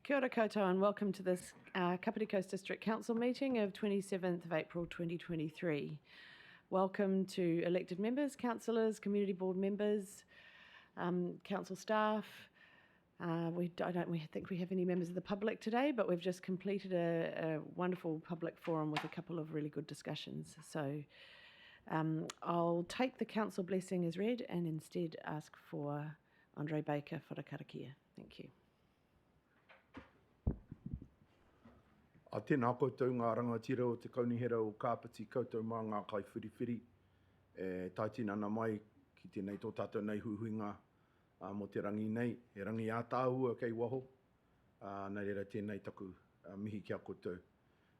Kia ora koutou and welcome to this Kapiti Coast District Council meeting of 27th of April 2023. Welcome to elected members, councillors, community board members, council staff. I don't think we have any members of the public today, but we've just completed a wonderful public forum with a couple of really good discussions. So I'll take the council blessing as read and instead ask for Andre Baker for a karakia. Thank you. A tēnā koutou ngā rangatira o te kaunihera o Kapiti koutou mā ngā kai whiriwhiri. Tai tinana mai ki tēnei tō tātou nei huihuinga mo te rangi nei. He rangi a tāhua kei waho. Nā reira tēnei taku mihi kia koutou.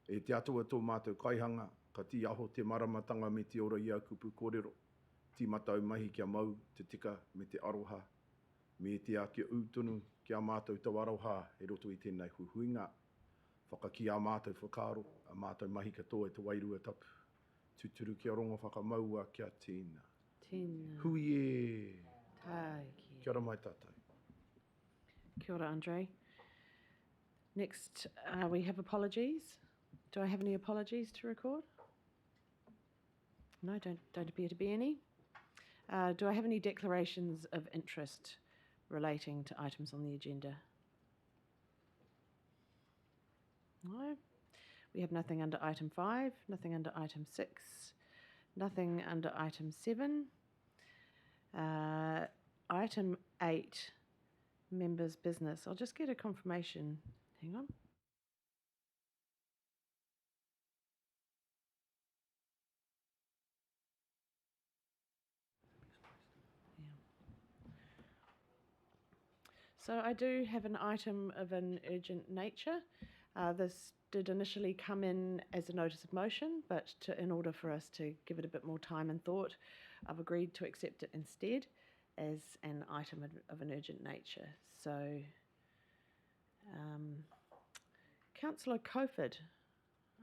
E te atua tō mātou kaihanga, ka ti aho te maramatanga me te ora i au kupu kōrero. Ti matau mahi kia mau te tika me te aroha. Me te a kia utunu kia mātou tau aroha e roto i tēnei huihuinga. Whakaki a mātou whakaro, a mātou mahi katoa e te wairua tapu. Tuturu kia rongo whakamaua kia tēnā. Tēnā. Hui e. Taiki. Kia ora mai tātai. Kia ora, Andre. Next, we have apologies. Do I have any apologies to record? No, don't appear to be any. Do I have any declarations of interest relating to items on the agenda? No. We have nothing under item 5, nothing under item 6, nothing under item 7. Item 8, members' business. I'll just get a confirmation. Hang on. Yeah. So I do have an item of an urgent nature. This did initially come in as a notice of motion, but in order for us to give it a bit more time and thought, I've agreed to accept it instead as an item of an urgent nature. So, Councillor Coford,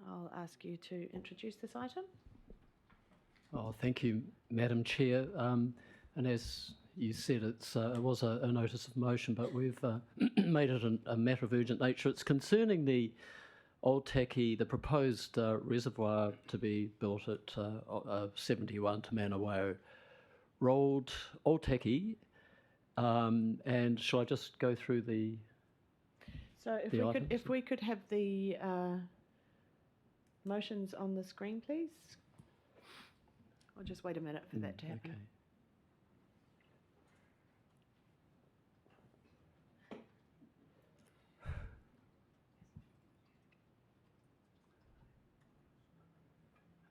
I'll ask you to introduce this item. Oh, thank you, Madam Chair. And as you said, it was a notice of motion, but we've made it a matter of urgent nature. It's concerning the Old Taki, the proposed reservoir to be built at 71 Te Manawao Road, Old Taki. And shall I just go through the? So if we could have the motions on the screen, please. I'll just wait a minute for that to happen. Okay.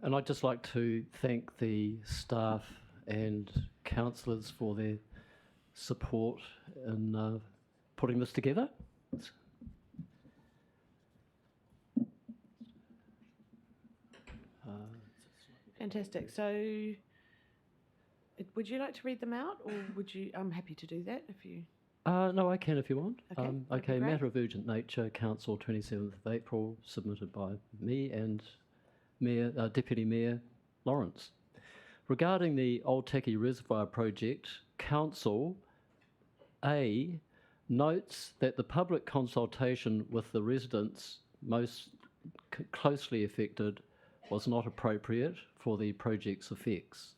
And I'd just like to thank the staff and councillors for their support in putting this together. Fantastic. So, would you like to read them out, or would you? I'm happy to do that if you. No, I can if you want. Okay. Okay. Matter of urgent nature, Council, 27th of April, submitted by me and Deputy Mayor Lawrence. Regarding the Old Taki Reservoir project, Council A notes that the public consultation with the residents most closely affected was not appropriate for the project's effects.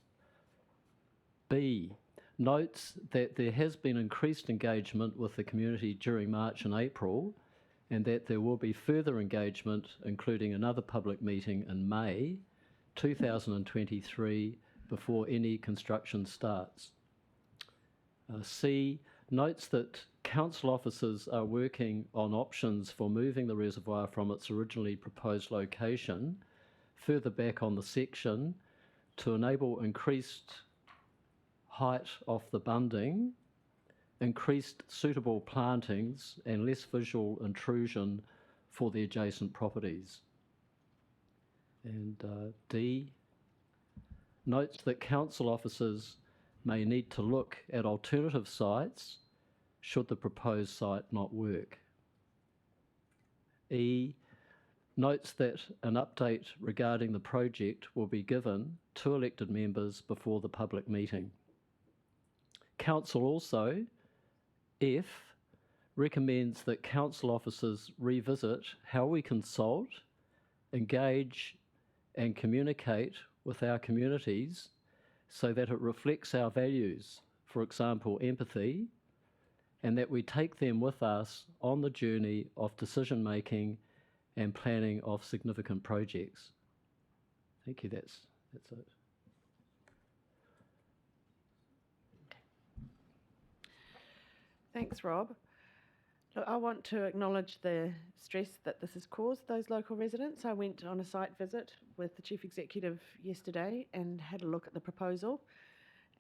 B notes that there has been increased engagement with the community during March and April, and that there will be further engagement, including another public meeting in May 2023 before any construction starts. C notes that council officers are working on options for moving the reservoir from its originally proposed location further back on the section to enable increased height of the bunding, increased suitable plantings and less visual intrusion for the adjacent properties. And D notes that council officers may need to look at alternative sites should the proposed site not work. E notes that an update regarding the project will be given to elected members before the public meeting. Council also, F, recommends that council officers revisit how we consult, engage and communicate with our communities so that it reflects our values, for example, empathy, and that we take them with us on the journey of decision making and planning of significant projects. Thank you, that's it. Thanks, Rob. Look, I want to acknowledge the stress that this has caused those local residents. I went on a site visit with the Chief Executive yesterday and had a look at the proposal.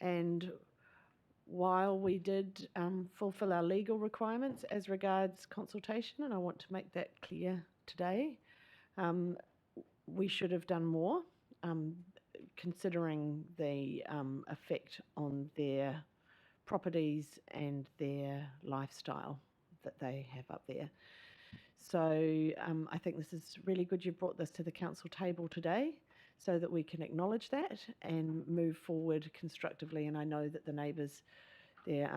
And while we did fulfil our legal requirements as regards consultation, and I want to make that clear today, we should have done more, considering the effect on their properties and their lifestyle that they have up there. So I think this is really good you've brought this to the council table today so that we can acknowledge that and move forward constructively. And I know that the neighbours, they're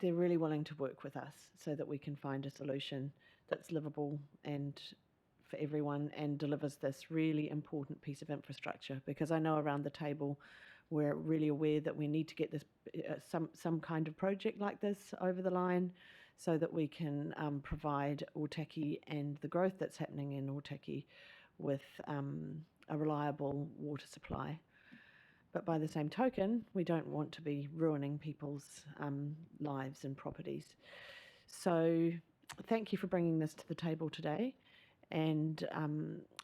really willing to work with us so that we can find a solution that's livable and for everyone and delivers this really important piece of infrastructure, because I know around the table we're really aware that we need to get this some kind of project like this over the line so that we can provide Otaki and the growth that's happening in Otaki with a reliable water supply. But by the same token, we don't want to be ruining people's lives and properties. So thank you for bringing this to the table today, and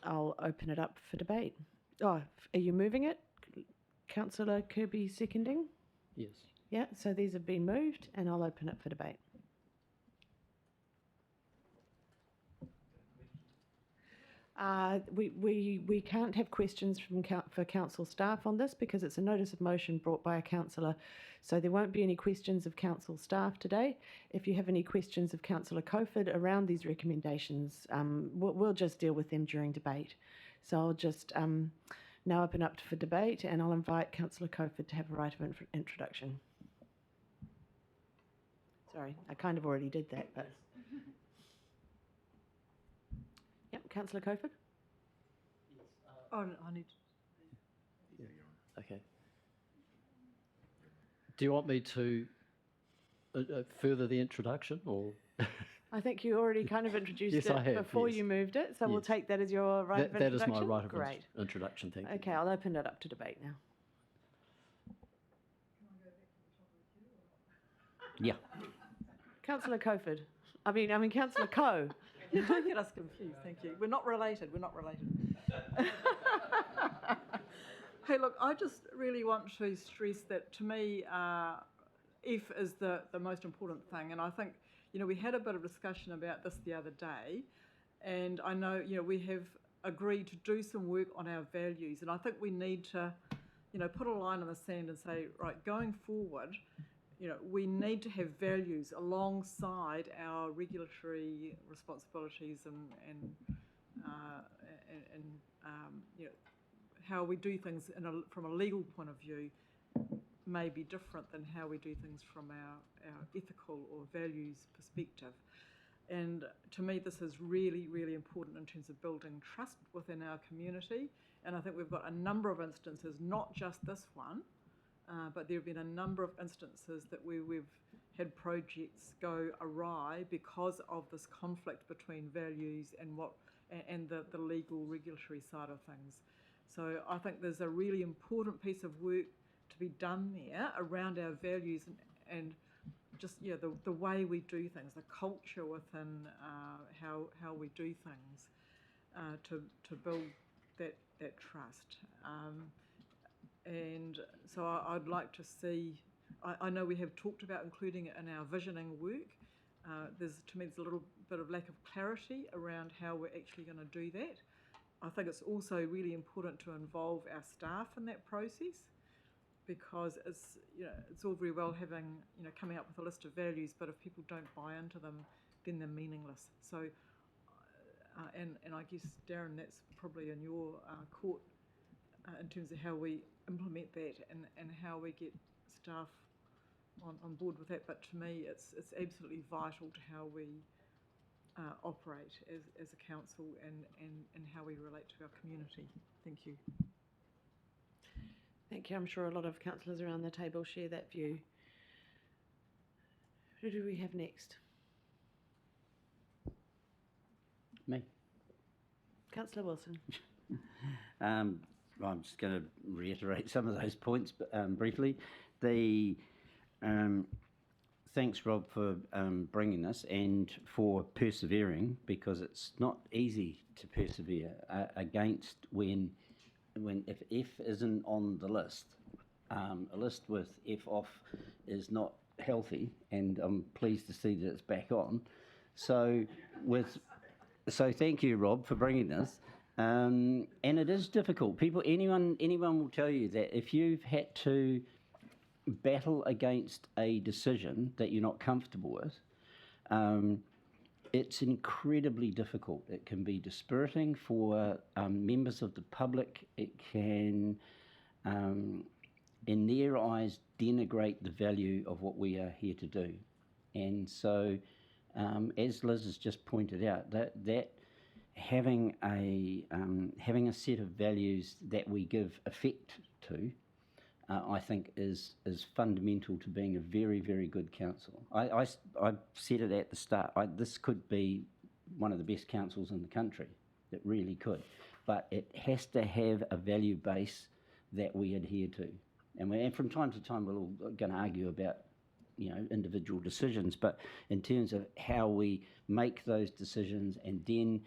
I'll open it up for debate. Oh, are you moving it? Councillor Kirby seconding? Yes. Yeah, so these have been moved and I'll open it for debate. We can't have questions for council staff on this because it's a notice of motion brought by a councillor, so there won't be any questions of council staff today. If you have any questions of Councillor Coford around these recommendations, we'll just deal with them during debate. So I'll just now open up for debate, and I'll invite Councillor Coford to have a right of introduction. Sorry, I kind of already did that, but... Yep, Councillor Coford. Oh, no, I need to... Okay. Do you want me to further the introduction, or...? I think you already kind of introduced Yes, it I have, before yes. you moved it, so we'll Yes. take that as your right of That introduction. is my right of Great. introduction, thank you. Okay, I'll open it up to debate now. Yeah. Councillor Coford. I mean Councillor Coe. Don't get us confused, thank you. We're not related, we're not related. Hey, look, I just really want to stress that to me, F is the most important thing. And I think, you know, we had a bit of discussion about this the other day. And I know, you know, we have agreed to do some work on our values. And I think we need to, you know, put a line in the sand and say, right, going forward, you know, we need to have values alongside our regulatory responsibilities and you know, how we do things from a legal point of view may be different than how we do things from our ethical or values perspective. And to me, this is really, really important in terms of building trust within our community. And I think we've got a number of instances, not just this one, but there have been a number of instances that where we've had projects go awry because of this conflict between values and the legal regulatory side of things. So I think there's a really important piece of work to be done there around our values and just, yeah, the way we do things, the culture within how we do things to build that trust. And so I'd like to see, I know we have talked about including it in our visioning work. To me, there's a little bit of lack of clarity around how we're actually going to do that. I think it's also really important to involve our staff in that process, because it's, you know, it's all very well having, you know, coming up with a list of values, but if people don't buy into them, then they're meaningless. So, and I guess, Darren, that's probably in your court in terms of how we implement that and how we get staff on board with that, but to me it's absolutely vital to how we operate as a council and how we relate to our community. Thank you. Thank you. I'm sure a lot of councillors around the table share that view. Who do we have next? Me. Councillor Wilson. I'm just going to reiterate some of those points briefly. Thanks, Rob, for bringing this and for persevering, because it's not easy to persevere against when if F isn't on the list. A list with F off is not healthy, and I'm pleased to see that it's back on. So thank you, Rob, for bringing this. And it is difficult. Anyone will tell you that if you've had to battle against a decision that you're not comfortable with, it's incredibly difficult. It can be dispiriting for members of the public. It can, in their eyes, denigrate the value of what we are here to do. And so, as Liz has just pointed out, that having a set of values that we give effect to, I think is fundamental to being a very, very good council. I said it at the start, this could be one of the best councils in the country. It really could. But it has to have a value base that we adhere to. And from time to time we're all going to argue about, individual decisions, but in terms of how we make those decisions and then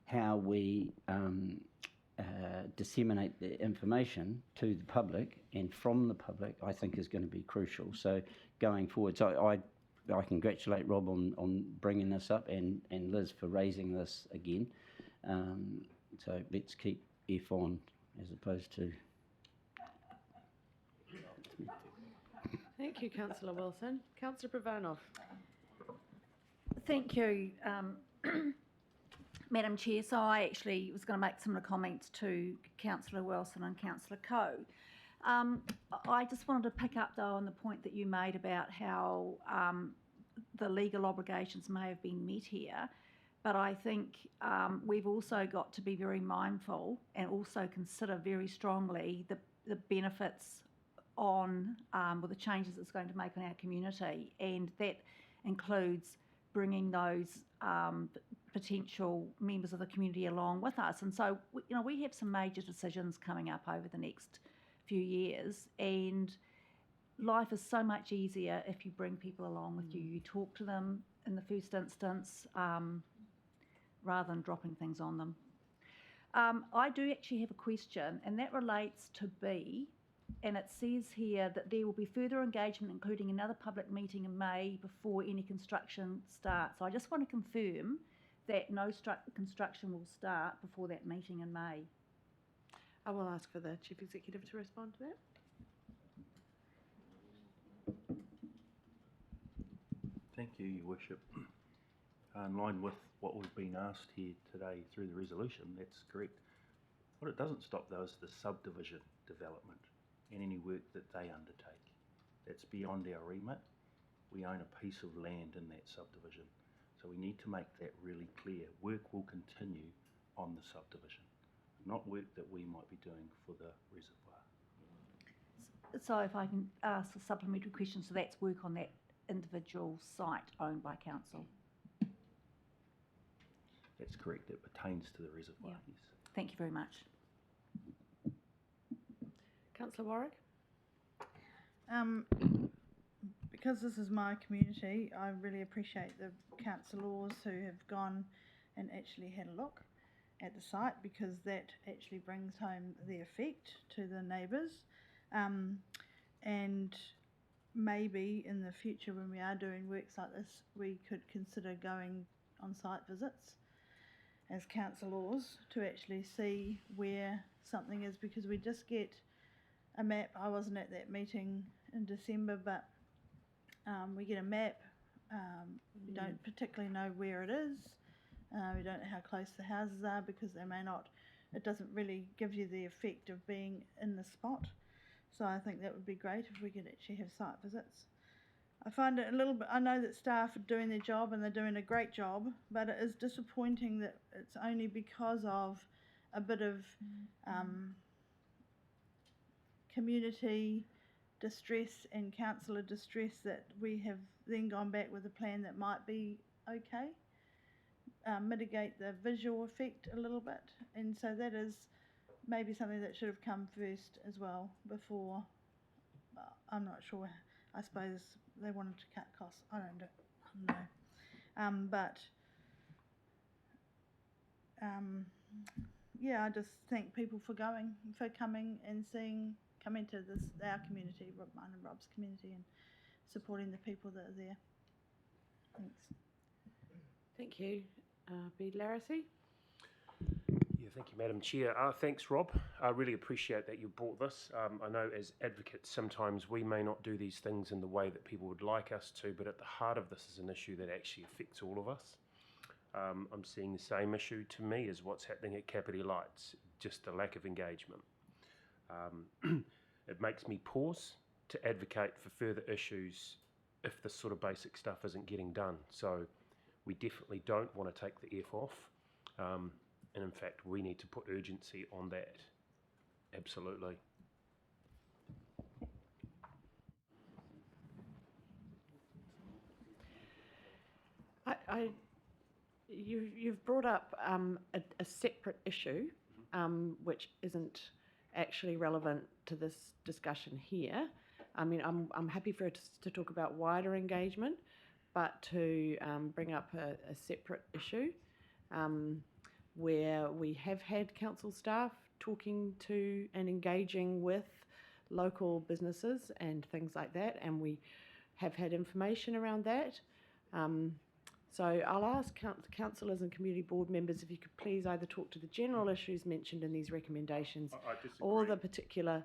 how we disseminate the information to the public and from the public, I think is going to be crucial. So going forward, so I congratulate Rob on bringing this up and Liz for raising this again. So let's keep F on as opposed to... Thank you, Councillor Wilson. Councillor Provanov. Thank you, Madam Chair. So I actually was going to make similar comments to Councillor Wilson and Councillor Coe. I just wanted to pick up, though, on the point that you made about how the legal obligations may have been met here. But I think we've also got to be very mindful and also consider very strongly the benefits on or the changes it's going to make on our community, and that includes bringing those potential members of the community along with us. And so, we have some major decisions coming up over the next few years, and life is so much easier if you bring people along with you. You talk to them in the first instance rather than dropping things on them. I do actually have a question, and that relates to B. And it says here that there will be further engagement, including another public meeting in May before any construction starts. So I just want to confirm that no construction will start before that meeting in May. I will ask for the Chief Executive to respond to that. Thank you, Your Worship. In line with what we've been asked here today through the resolution, that's correct. What it doesn't stop, though, is the subdivision development and any work that they undertake. That's beyond our remit. We own a piece of land in that subdivision. So we need to make that really clear. Work will continue on the subdivision, not work that we might be doing for the reservoir. So if I can ask a supplementary question, so that's work on that individual site owned by council? That's correct. It pertains to the reservoir, yes. Thank you very much. Councillor Warwick. Because this is my community, I really appreciate the councillors who have gone and actually had a look at the site, because that actually brings home the effect to the neighbours. And maybe in the future, when we are doing works like this, we could consider going on site visits as councillors to actually see where something is, because we just get a map. I wasn't at that meeting in December, but we get a map. We don't particularly know where it is. We don't know how close the houses are, because they may not, it doesn't really give you the effect of being in the spot. So I think that would be great if we could actually have site visits. I find it a little bit, I know that staff are doing their job and they're doing a great job, but it is disappointing that it's only because of a bit of community distress and councillor distress that we have then gone back with a plan that might be okay, mitigate the visual effect a little bit. And so that is maybe something that should have come first as well before. I'm not sure. I suppose they wanted to cut costs. I don't know. Yeah, I just thank people for coming and coming to our community, mine and Rob's community, and supporting the people that are there. Thanks. Thank you. B. Larissy? Yeah, thank you, Madam Chair. Thanks, Rob. I really appreciate that you brought this. I know as advocates, sometimes we may not do these things in the way that people would like us to, but at the heart of this is an issue that actually affects all of us. I'm seeing the same issue to me as what's happening at Kapiti Lights, just the lack of engagement. It makes me pause to advocate for further issues if this sort of basic stuff isn't getting done. So we definitely don't want to take the F off. And in fact, we need to put urgency on that. Absolutely. You've brought up a separate issue, which isn't actually relevant to this discussion here. I mean, I'm happy for it to talk about wider engagement, but to bring up a separate issue where we have had council staff talking to and engaging with local businesses and things like that, and we have had information around that. So I'll ask councillors and community board members if you could please either talk to the general issues mentioned in these recommendations or the particular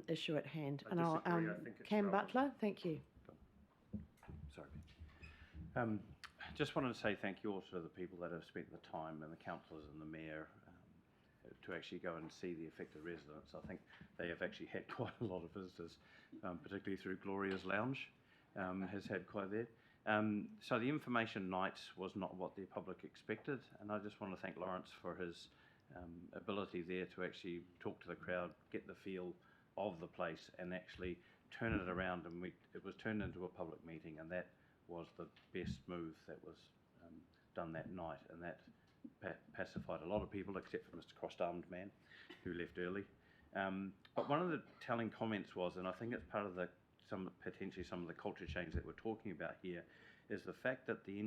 issue at hand. I disagree. I think it's Cam relevant. Butler, thank you. Sorry. Just wanted to say thank you also to the people that have spent the time, and the councillors and the mayor, to actually go and see the affected residents. I think they have actually had quite a lot of visitors, particularly through Gloria's Lounge, has had quite there. So the information night was not what the public expected, and I just want to thank Lawrence for his ability there to actually talk to the crowd, get the feel of the place, and actually turn it around. And it was turned into a public meeting, and that was the best move that was done that night, and that pacified a lot of people, except for Mr. Crossed-Armed Man, who left early. But one of the telling comments was, and I think it's part of potentially some of the culture change that we're talking about here, is the fact that the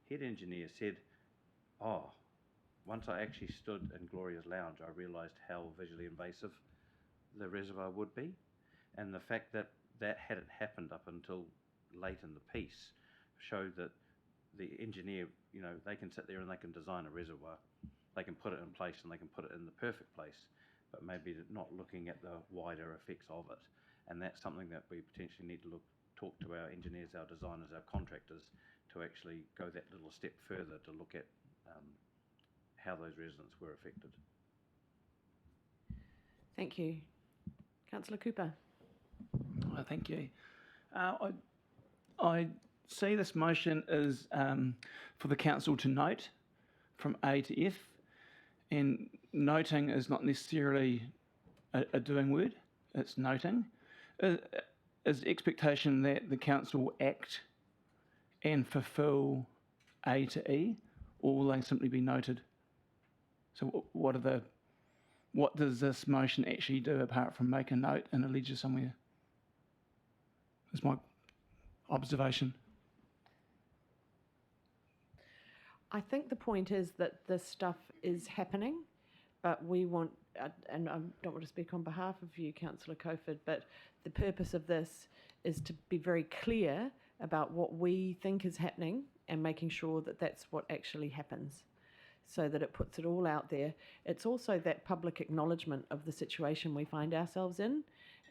head engineer said, "Oh, once I actually stood in Gloria's Lounge, I realised how visually invasive the reservoir would be," and the fact that that hadn't happened up until late in the piece showed that the engineer, they can sit there and they can design a reservoir, they can put it in place and they can put it in the perfect place, but maybe not looking at the wider effects of it. And that's something that we potentially need to talk to our engineers, our designers, our contractors, to actually go that little step further to look at how those residents were affected. Thank you. Councillor Cooper. Thank you. I see this motion as for the council to note from A to F, and noting is not necessarily a doing word, it's noting. Is the expectation that the council will act and fulfil A to E, or will they simply be noted? So what does this motion actually do apart from make a note in a ledger somewhere? That's my observation. I think the point is that this stuff is happening, but we want, and I don't want to speak on behalf of you, Councillor Cofford, but the purpose of this is to be very clear about what we think is happening and making sure that that's what actually happens, so that it puts it all out there. It's also that public acknowledgement of the situation we find ourselves in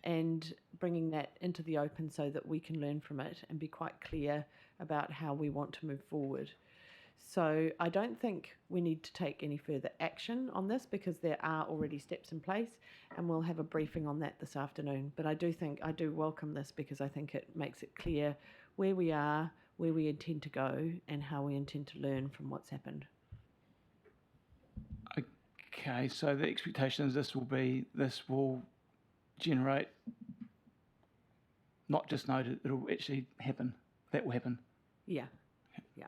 and bringing that into the open so that we can learn from it and be quite clear about how we want to move forward. So I don't think we need to take any further action on this because there are already steps in place, and we'll have a briefing on that this afternoon. But I do welcome this because I think it makes it clear where we are, where we intend to go, and how we intend to learn from what's happened. Okay, so the expectation is this will generate, not just noted, it'll actually happen. That will happen. Yeah. Yeah.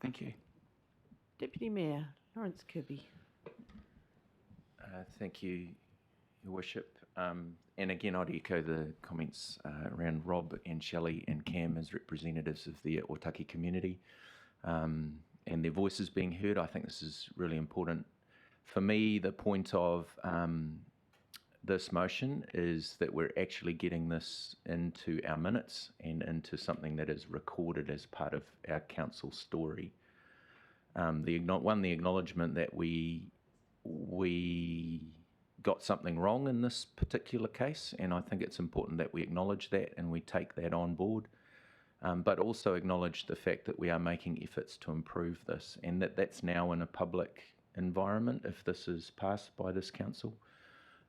Thank you. Deputy Mayor Lawrence Kirby. Thank you, Your Worship. And again, I'd echo the comments around Rob and Shelley and Cam as representatives of the Otaki community and their voices being heard. I think this is really important. For me, the point of this motion is that we're actually getting this into our minutes and into something that is recorded as part of our council story. The acknowledgement that we got something wrong in this particular case, and I think it's important that we acknowledge that and we take that on board, but also acknowledge the fact that we are making efforts to improve this, and that's now in a public environment if this is passed by this council.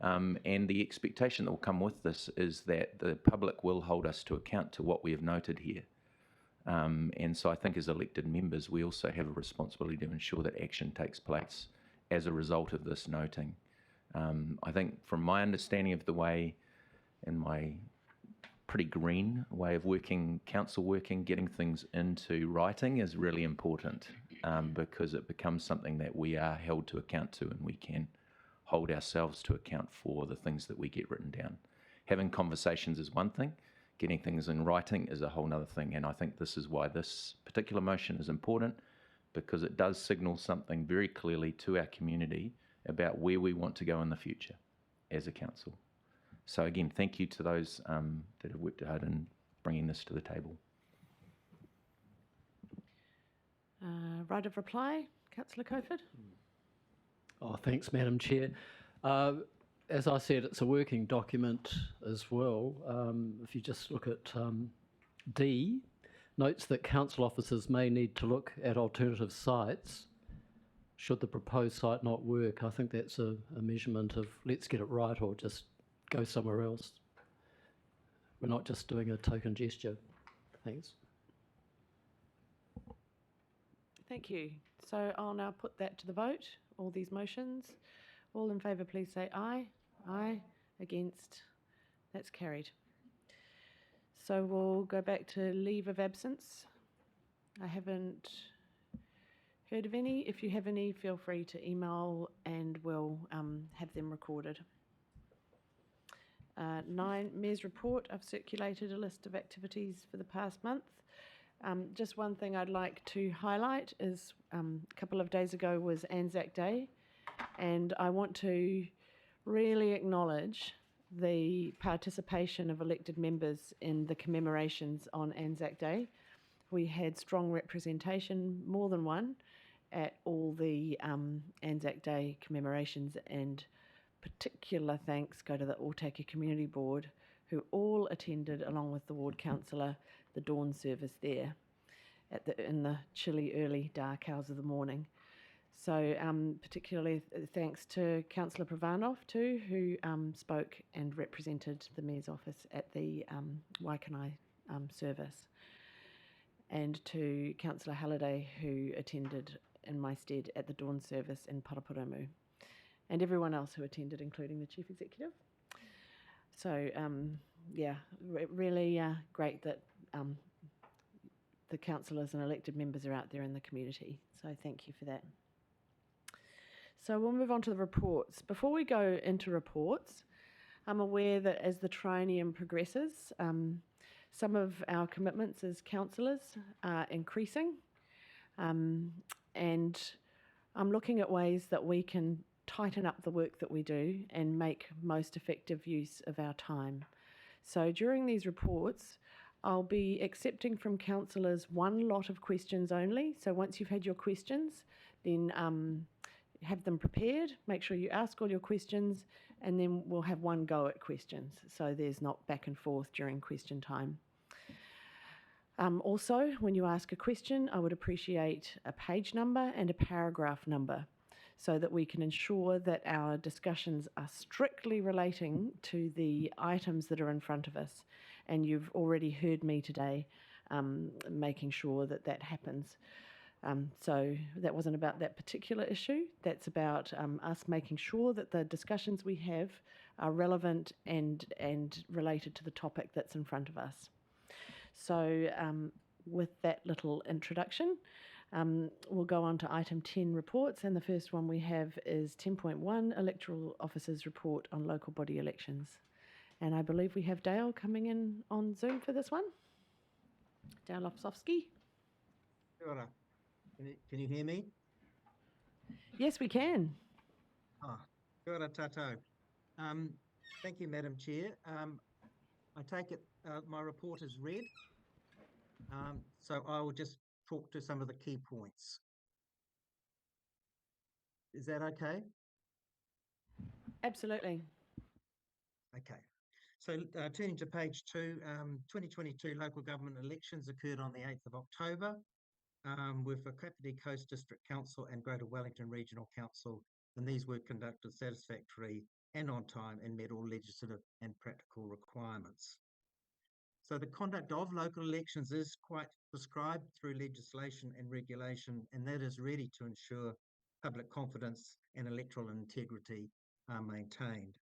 And the expectation that will come with this is that the public will hold us to account to what we have noted here. And so I think as elected members, we also have a responsibility to ensure that action takes place as a result of this noting. I think from my understanding of the way, and my pretty green way of working, council working, getting things into writing is really important because it becomes something that we are held to account to, and we can hold ourselves to account for the things that we get written down. Having conversations is one thing, getting things in writing is a whole other thing, and I think this is why this particular motion is important, because it does signal something very clearly to our community about where we want to go in the future as a council. So again, thank you to those that have worked hard in bringing this to the table. Right of reply, Councillor Coфord. Oh, thanks, Madam Chair. As I said, it's a working document as well. If you just look at D, notes that council officers may need to look at alternative sites should the proposed site not work. I think that's a measurement of let's get it right or just go somewhere else. We're not just doing a token gesture. Thanks. Thank you. So I'll now put that to the vote, all these motions. All in favour, please say aye. Aye. Against? That's carried. So we'll go back to leave of absence. I haven't heard of any. If you have any, feel free to email and we'll have them recorded. 9, Mayor's report. I've circulated a list of activities for the past month. Just one thing I'd like to highlight is a couple of days ago was Anzac Day, and I want to really acknowledge the participation of elected members in the commemorations on Anzac Day. We had strong representation, more than one, at all the Anzac Day commemorations, and particular thanks go to the Otaki Community Board, who all attended, along with the ward councillor, the dawn service there in the chilly, early, dark hours of the morning. So particularly thanks to Councillor Pravanov too, who spoke and represented the Mayor's office at the Waikanai service, and to Councillor Halliday, who attended in my stead at the dawn service in Paraparaumu, and everyone else who attended, including the Chief Executive. So yeah, really great that the councillors and elected members are out there in the community. So thank you for that. So we'll move on to the reports. Before we go into reports, I'm aware that as the triennium progresses, some of our commitments as councillors are increasing, and I'm looking at ways that we can tighten up the work that we do and make most effective use of our time. So during these reports, I'll be accepting from councillors one lot of questions only. So once you've had your questions, then have them prepared, make sure you ask all your questions, and then we'll have one go at questions. So there's not back and forth during question time. Also, when you ask a question, I would appreciate a page number and a paragraph number so that we can ensure that our discussions are strictly relating to the items that are in front of us. And you've already heard me today making sure that that happens. So that wasn't about that particular issue. That's about us making sure that the discussions we have are relevant and related to the topic that's in front of us. So with that little introduction, we'll go on to item 10 reports, and the first one we have is 10.1 Electoral Officers Report on Local Body Elections. And I believe we have Dale coming in on Zoom for this one. Dale Lofsowski. Kia ora. Can you hear me? Yes, we can. Kia ora tātou. Thank you, Madam Chair. I take it my report is read. So I will just talk to some of the key points. Is that okay? Absolutely. Okay. So turning to page 2, 2022 local government elections occurred on the 8th of October with a Kapiti Coast District Council and Greater Wellington Regional Council, and these were conducted satisfactory and on time and met all legislative and practical requirements. So the conduct of local elections is quite prescribed through legislation and regulation, and that is really to ensure public confidence and electoral integrity are maintained.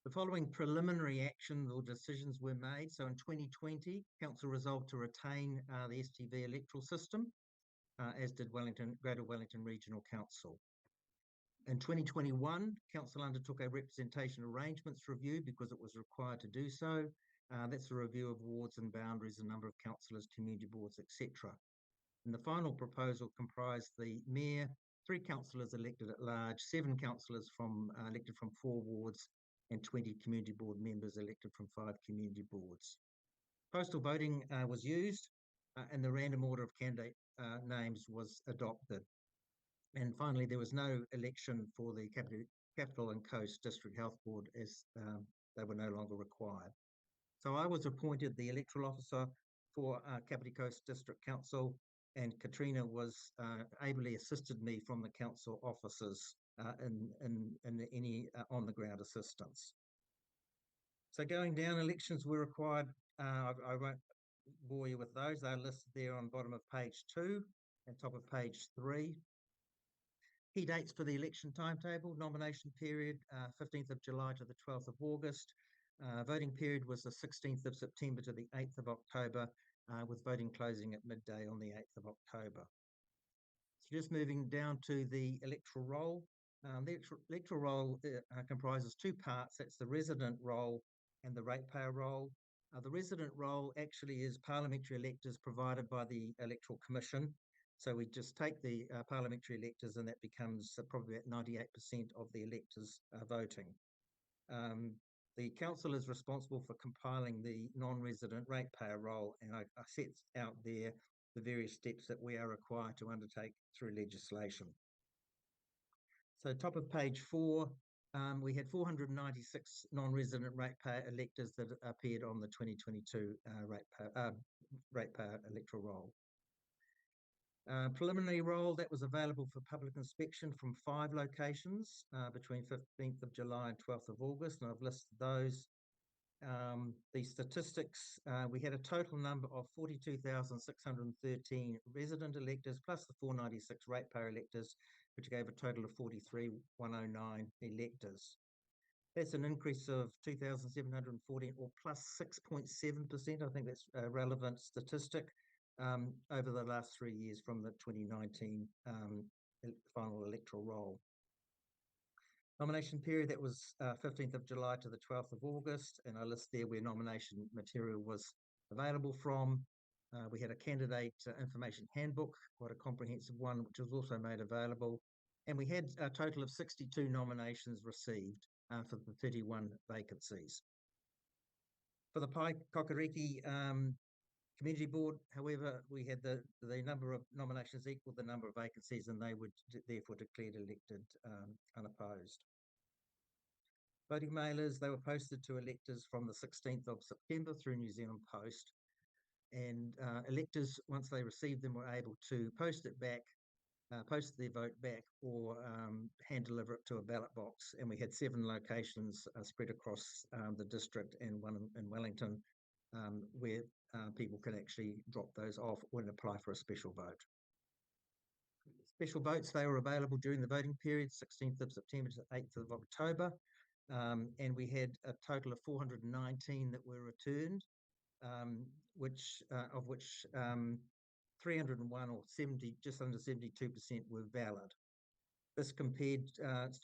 The following preliminary actions or decisions were made. So in 2020, Council resolved to retain the STV electoral system, as did Greater Wellington Regional Council. In 2021, Council undertook a representation arrangements review because it was required to do so. That's a review of wards and boundaries, a number of councillors, community boards, etc. And the final proposal comprised the Mayor, 3 councillors elected at large, 7 councillors elected from 4 wards, and 20 community board members elected from 5 community boards. Postal voting was used, and the random order of candidate names was adopted. And finally, there was no election for the Capital and Coast District Health Board as they were no longer required. So I was appointed the electoral officer for Kapiti Coast District Council, and Katrina was ably assisted me from the council officers in any on-the-ground assistance. So going down, elections were required. I won't bore you with those. They're listed there on bottom of page 2 and top of page 3. Key dates for the election timetable: nomination period 15th of July to the 12th of August. Voting period was the 16th of September to the 8th of October, with voting closing at midday on the 8th of October. So just moving down to the electoral roll. The electoral roll comprises 2 parts. That's the resident roll and the ratepayer roll. The resident roll actually is parliamentary electors provided by the Electoral Commission. So we just take the parliamentary electors, and that becomes probably at 98% of the electors voting. The council is responsible for compiling the non-resident ratepayer roll, and I set out there the various steps that we are required to undertake through legislation. So top of page 4, we had 496 non-resident ratepayer electors that appeared on the 2022 ratepayer electoral roll. Preliminary roll that was available for public inspection from 5 locations between 15th of July and 12th of August, and I've listed those. The statistics, we had a total number of 42,613 resident electors plus the 496 ratepayer electors, which gave a total of 43,109 electors. That's an increase of 2,714 or plus 6.7%. I think that's a relevant statistic over the last 3 years from the 2019 final electoral roll. Nomination period, that was 15th of July to the 12th of August, and I list there where nomination material was available from. We had a candidate information handbook, quite a comprehensive one, which was also made available. And we had a total of 62 nominations received for the 31 vacancies. For the Pai Kokoriki Community Board, however, we had the number of nominations equal the number of vacancies, and they were therefore declared elected unopposed. Voting mailers, they were posted to electors from the 16th of September through New Zealand Post. and electors, once they received them, were able to post their vote back, or hand deliver it to a ballot box. And we had 7 locations spread across the district and one in Wellington, where people can actually drop those off and apply for a special vote. Special votes, they were available during the voting period, 16th of September to 8th of October. And we had a total of 419 that were returned, of which 301, or 70, just under 72%, were valid. This compared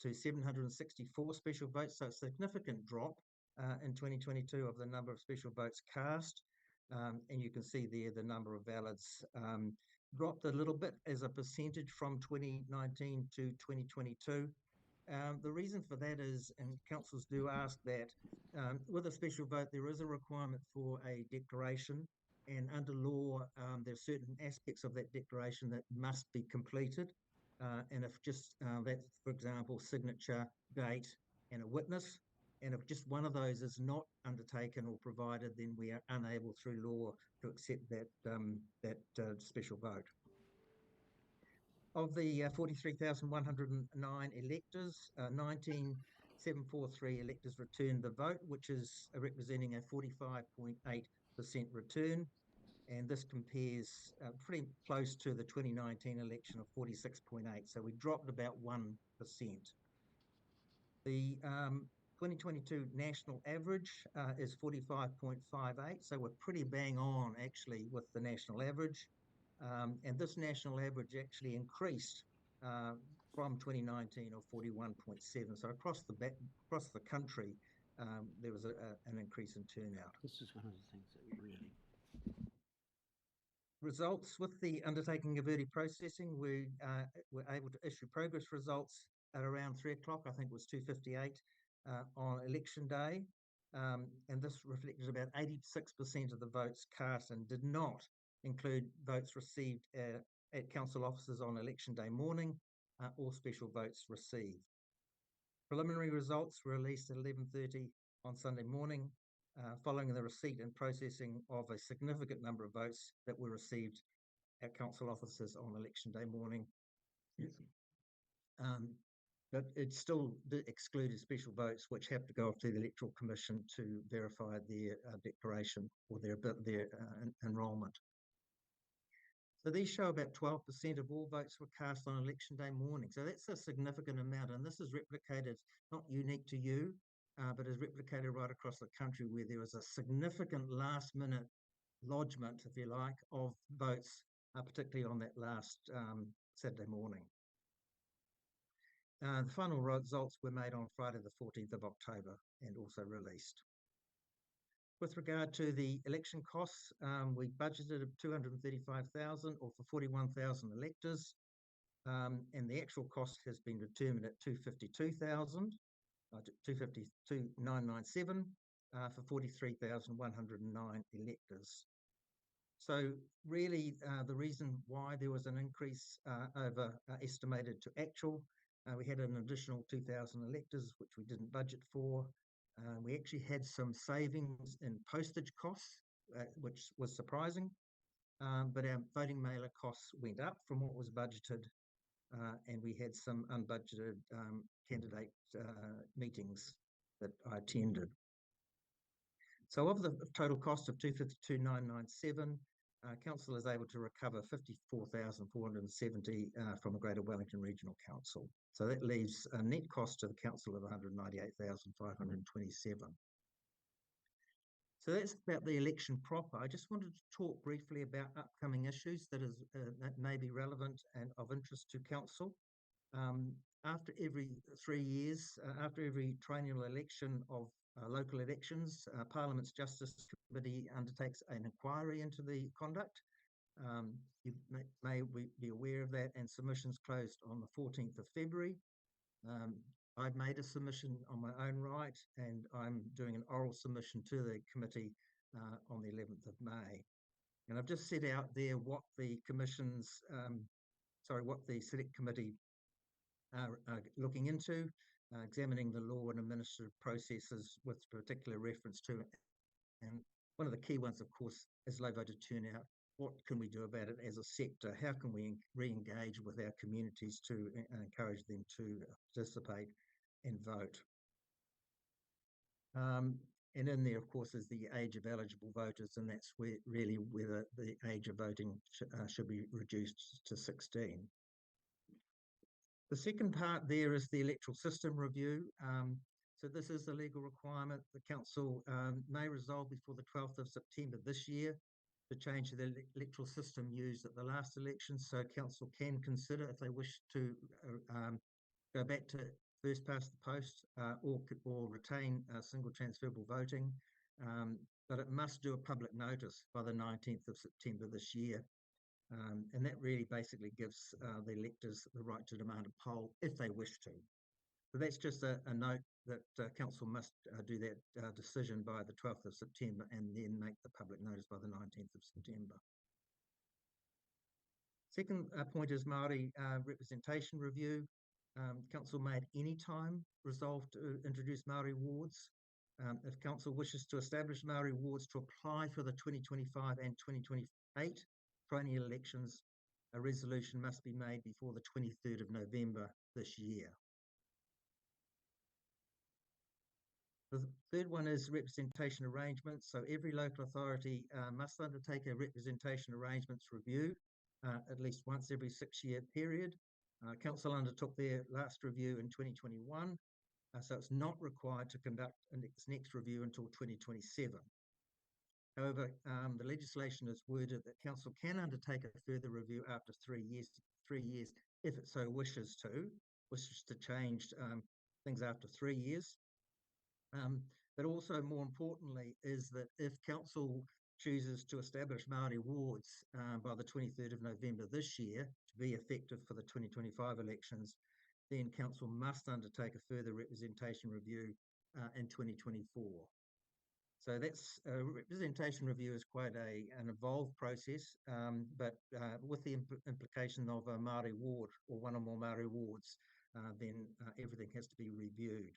to 764 special votes, so a significant drop in 2022 of the number of special votes cast. And you can see there the number of valids dropped a little bit as a percentage from 2019 to 2022. The reason for that is, and councils do ask that, with a special vote, there is a requirement for a declaration, and under law, there are certain aspects of that declaration that must be completed. And if just that's, for example, signature, date, and a witness, and if just one of those is not undertaken or provided, then we are unable through law to accept that special vote. Of the 43,109 electors, 19,743 electors returned the vote, which is representing a 45.8% return. And this compares pretty close to the 2019 election of 46.8%. So we dropped about 1%. The 2022 national average is 45.58. So we're pretty bang on actually with the national average. And this national average actually increased from 2019 of 41.7. So across the country, there was an increase in turnout. This is one of the things that really... Results with the undertaking of early processing, we were able to issue progress results at around 3 o'clock, I think it was 2:58 on election day. And this reflected about 86% of the votes cast and did not include votes received at council offices on election day morning or special votes received. Preliminary results were released at 11:30 on Sunday morning, following the receipt and processing of a significant number of votes that were received at council offices on election day morning. But it still excluded special votes, which have to go off to the Electoral Commission to verify their declaration or their enrolment. So these show about 12% of all votes were cast on election day morning. So that's a significant amount, and this is replicated, not unique to you, but is replicated right across the country, where there was a significant last-minute lodgement, if you like, of votes, particularly on that last Saturday morning. The final results were made on Friday the 14th of October and also released. With regard to the election costs, we budgeted $235,000 or for 41,000 electors, and the actual cost has been determined at $252,997 for 43,109 electors. So really, the reason why there was an increase over estimated to actual, we had an additional 2,000 electors, which we didn't budget for. We actually had some savings in postage costs, which was surprising, but our voting mailer costs went up from what was budgeted, and we had some unbudgeted candidate meetings that I attended. So of the total cost of $252,997, council is able to recover $54,470 from the Greater Wellington Regional Council. So that leaves a net cost to the council of $198,527. So that's about the election proper. I just wanted to talk briefly about upcoming issues that may be relevant and of interest to council. After every 3 years, after every triennial election of local elections, Parliament's Justice Committee undertakes an inquiry into the conduct. You may be aware of that, and submissions closed on the 14th of February. I've made a submission on my own right, and I'm doing an oral submission to the committee on the 11th of May. And I've just set out there what the what the Select Committee are looking into, examining the law and administrative processes with particular reference to One of the key ones, of course, is low voter turnout. What can we do about it as a sector? How can we re-engage with our communities to encourage them to participate and vote? And in there, of course, is the age of eligible voters, and that's really whether the age of voting should be reduced to 16. The second part there is the electoral system review. So this is a legal requirement. The council may resolve before the 12th of September this year to change the electoral system used at the last election. So council can consider if they wish to go back to first past the post or retain single transferable voting. But it must do a public notice by the 19th of September this year. And that really basically gives the electors the right to demand a poll if they wish to. So that's just a note that council must do that decision by the 12th of September and then make the public notice by the 19th of September. Second point is Māori representation review. Council may at any time resolve to introduce Māori wards. If council wishes to establish Māori wards to apply for the 2025 and 2028 triennial elections, a resolution must be made before the 23rd of November this year. The third one is representation arrangements. So every local authority must undertake a representation arrangements review at least once every 6-year period. Council undertook their last review in 2021, so it's not required to conduct its next review until 2027. However, the legislation is worded that council can undertake a further review after 3 years if it so wishes to change things after 3 years. But also more importantly is that if council chooses to establish Māori wards by the 23rd of November this year to be effective for the 2025 elections, then council must undertake a further representation review in 2024. So that's representation review is quite an involved process, but with the implication of a Māori ward or one or more Māori wards, then everything has to be reviewed.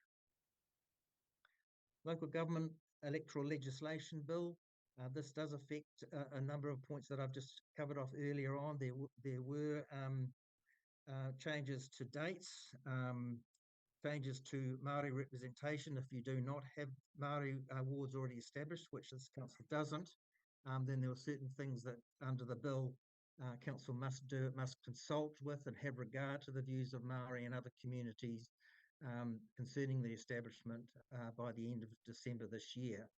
Local government electoral legislation bill. This does affect a number of points that I've just covered off earlier on. There were changes to dates, changes to Māori representation. If you do not have Māori wards already established, which this council doesn't, then there are certain things that under the bill council must do. It must consult with and have regard to the views of Māori and other communities concerning the establishment by the end of December this year.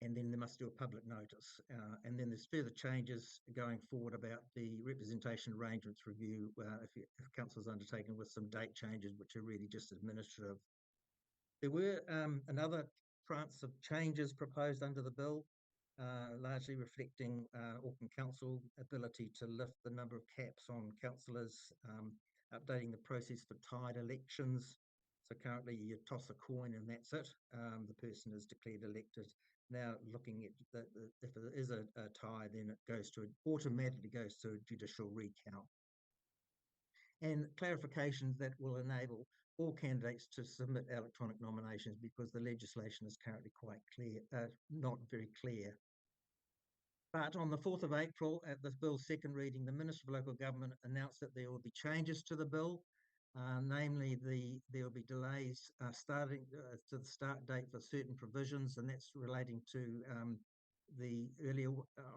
And then they must do a public notice. And then there's further changes going forward about the representation arrangements review if council's undertaken with some date changes, which are really just administrative. There were another tranche of changes proposed under the bill, largely reflecting Auckland Council ability to lift the number of caps on councillors, updating the process for tied elections. So currently you toss a coin and that's it. The person is declared elected. Now looking at if there is a tie, then it automatically goes to a judicial recount. And clarifications that will enable all candidates to submit electronic nominations because the legislation is currently quite clear, not very clear. But on the 4th of April, at the bill's second reading, the Minister for Local Government announced that there will be changes to the bill. Namely, there will be delays starting to the start date for certain provisions, and that's relating to the earlier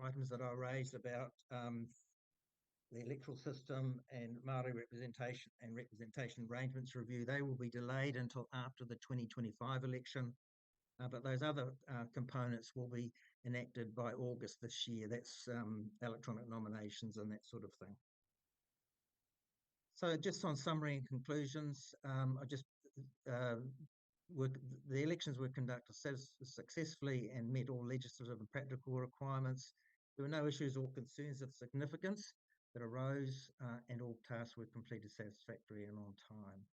items that I raised about the electoral system and Māori representation and representation arrangements review. They will be delayed until after the 2025 election, but those other components will be enacted by August this year. That's electronic nominations and that sort of thing. So just on summary and conclusions, the elections were conducted successfully and met all legislative and practical requirements. There were no issues or concerns of significance that arose, and all tasks were completed satisfactorily and on time.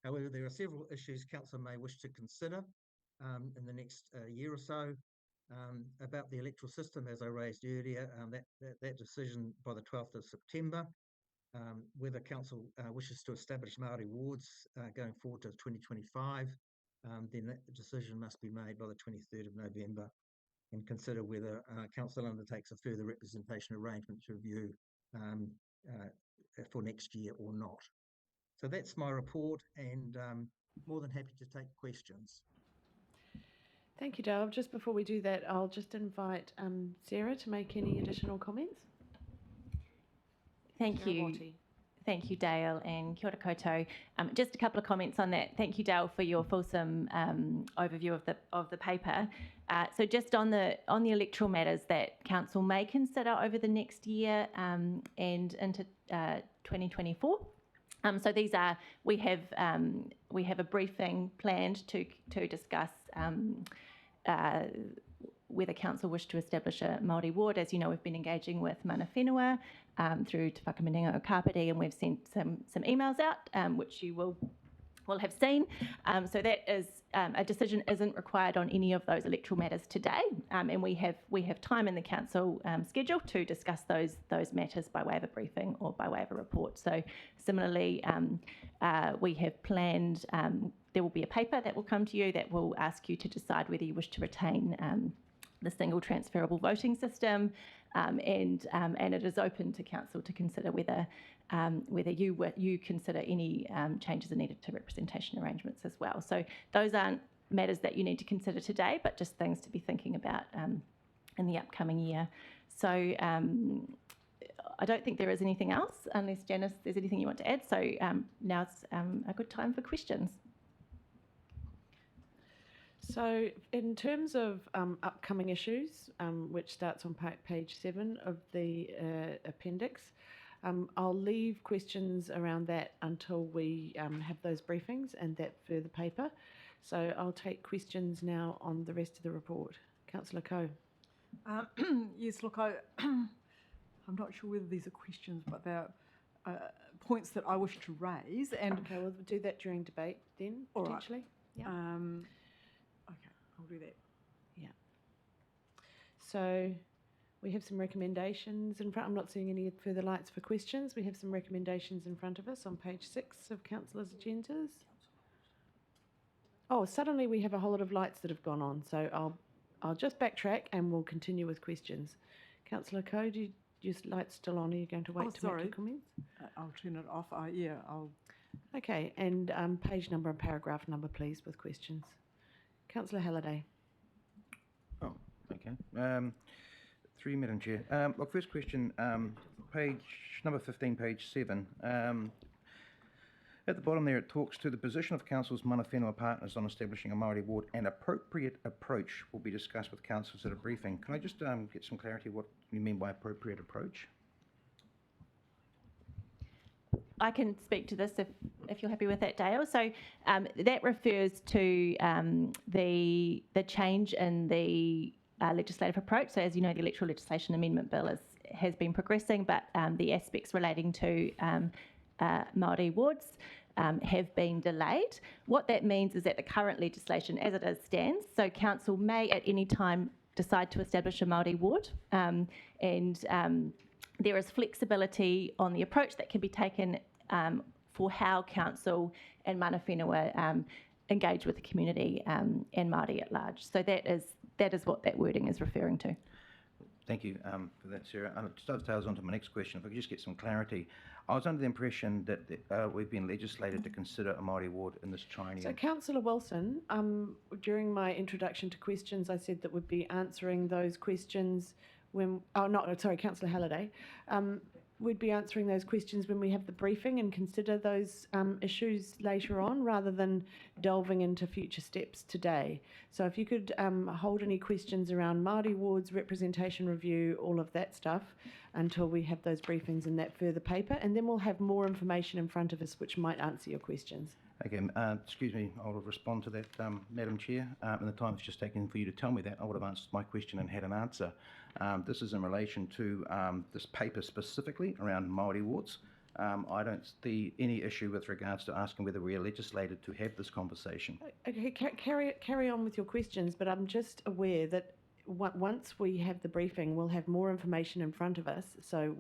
However, there are several issues council may wish to consider in the next year or so about the electoral system, as I raised earlier. That decision by the 12th of September. Whether council wishes to establish Māori wards going forward to 2025, then that decision must be made by the 23rd of November and consider whether council undertakes a further representation arrangement review for next year or not. So that's my report, and more than happy to take questions. Thank you, Dale. Just before we do that, I'll just invite Sarah to make any additional comments. Thank Sarah you. Watty. Thank you, Dale, and kia ora koutou. Just a couple of comments on that. Thank you, Dale, for your fulsome overview of the paper. So just on the electoral matters that council may consider over the next year and into 2024. So these are we have a briefing planned to discuss whether council wish to establish a Māori ward. As you know, we've been engaging with mana whenua through Te Whakaminenga o Kapiti, and we've sent some emails out, which you will have seen. So that is a decision isn't required on any of those electoral matters today, and we have time in the council schedule to discuss those matters by way of a briefing or by way of a report. So similarly, we have planned. There will be a paper that will come to you that will ask you to decide whether you wish to retain the single transferable voting system, and it is open to council to consider whether you consider any changes are needed to representation arrangements as well. So those aren't matters that you need to consider today, but just things to be thinking about in the upcoming year. So I don't think there is anything else, unless Janice, there's anything you want to add. So now's a good time for questions. So in terms of upcoming issues, which starts on page 7 of the appendix, I'll leave questions around that until we have those briefings and that further paper. So I'll take questions now on the rest of the report. Councillor Coe. Yes, look, I'm not sure whether these are questions, but they're points that I wish to raise. And okay, we'll do that during debate then, potentially. Right. Yeah. Okay, I'll do that. Yeah. So we have some recommendations in front. I'm not seeing any further lights for questions. We have some recommendations in front of us on page 6 of councillors' agendas. Oh, suddenly we have a whole lot of lights that have gone on. So I'll just backtrack and we'll continue with questions. Councillor Coe, do your light's still on? Are you going to wait to make your comments? I'll turn it off. Yeah, I'll. Okay, and page number and paragraph number, please, with questions. Councillor Halliday. Oh, okay. 3, Madam Chair. Look, first question, page number 15, page 7. At the bottom there, it talks to the position of council's mana whenua partners on establishing a Māori ward. An appropriate approach will be discussed with councils at a briefing. Can I just get some clarity what you mean by appropriate approach? I can speak to this if you're happy with that, Dale. So that refers to the change in the legislative approach. So as you know, the Electoral Legislation Amendment Bill has been progressing, but the aspects relating to Māori wards have been delayed. What that means is that the current legislation, as it is, stands. So council may at any time decide to establish a Māori ward, and there is flexibility on the approach that can be taken for how council and mana whenua engage with the community and Māori at large. So that is what that wording is referring to. Thank you for that, Sarah. And it dovetails onto my next question. If I could just get some clarity. I was under the impression that we've been legislated to consider a Māori ward in this triennium. So, Councillor Wilson, during my introduction to questions, I said that we'd be answering those questions when... Oh, not, sorry, Councillor Halliday. We'd be answering those questions when we have the briefing and consider those issues later on, rather than delving into future steps today. So if you could hold any questions around Māori wards, representation review, all of that stuff, until we have those briefings in that further paper, and then we'll have more information in front of us which might answer your questions. Okay, excuse me, I'll respond to that, Madam Chair. In the time it's just taken for you to tell me that, I would have answered my question and had an answer. This is in relation to this paper specifically around Māori wards. I don't see any issue with regards to asking whether we are legislated to have this conversation. Okay, carry on with your questions, but I'm just aware that once we have the briefing, we'll have more information in front of us, so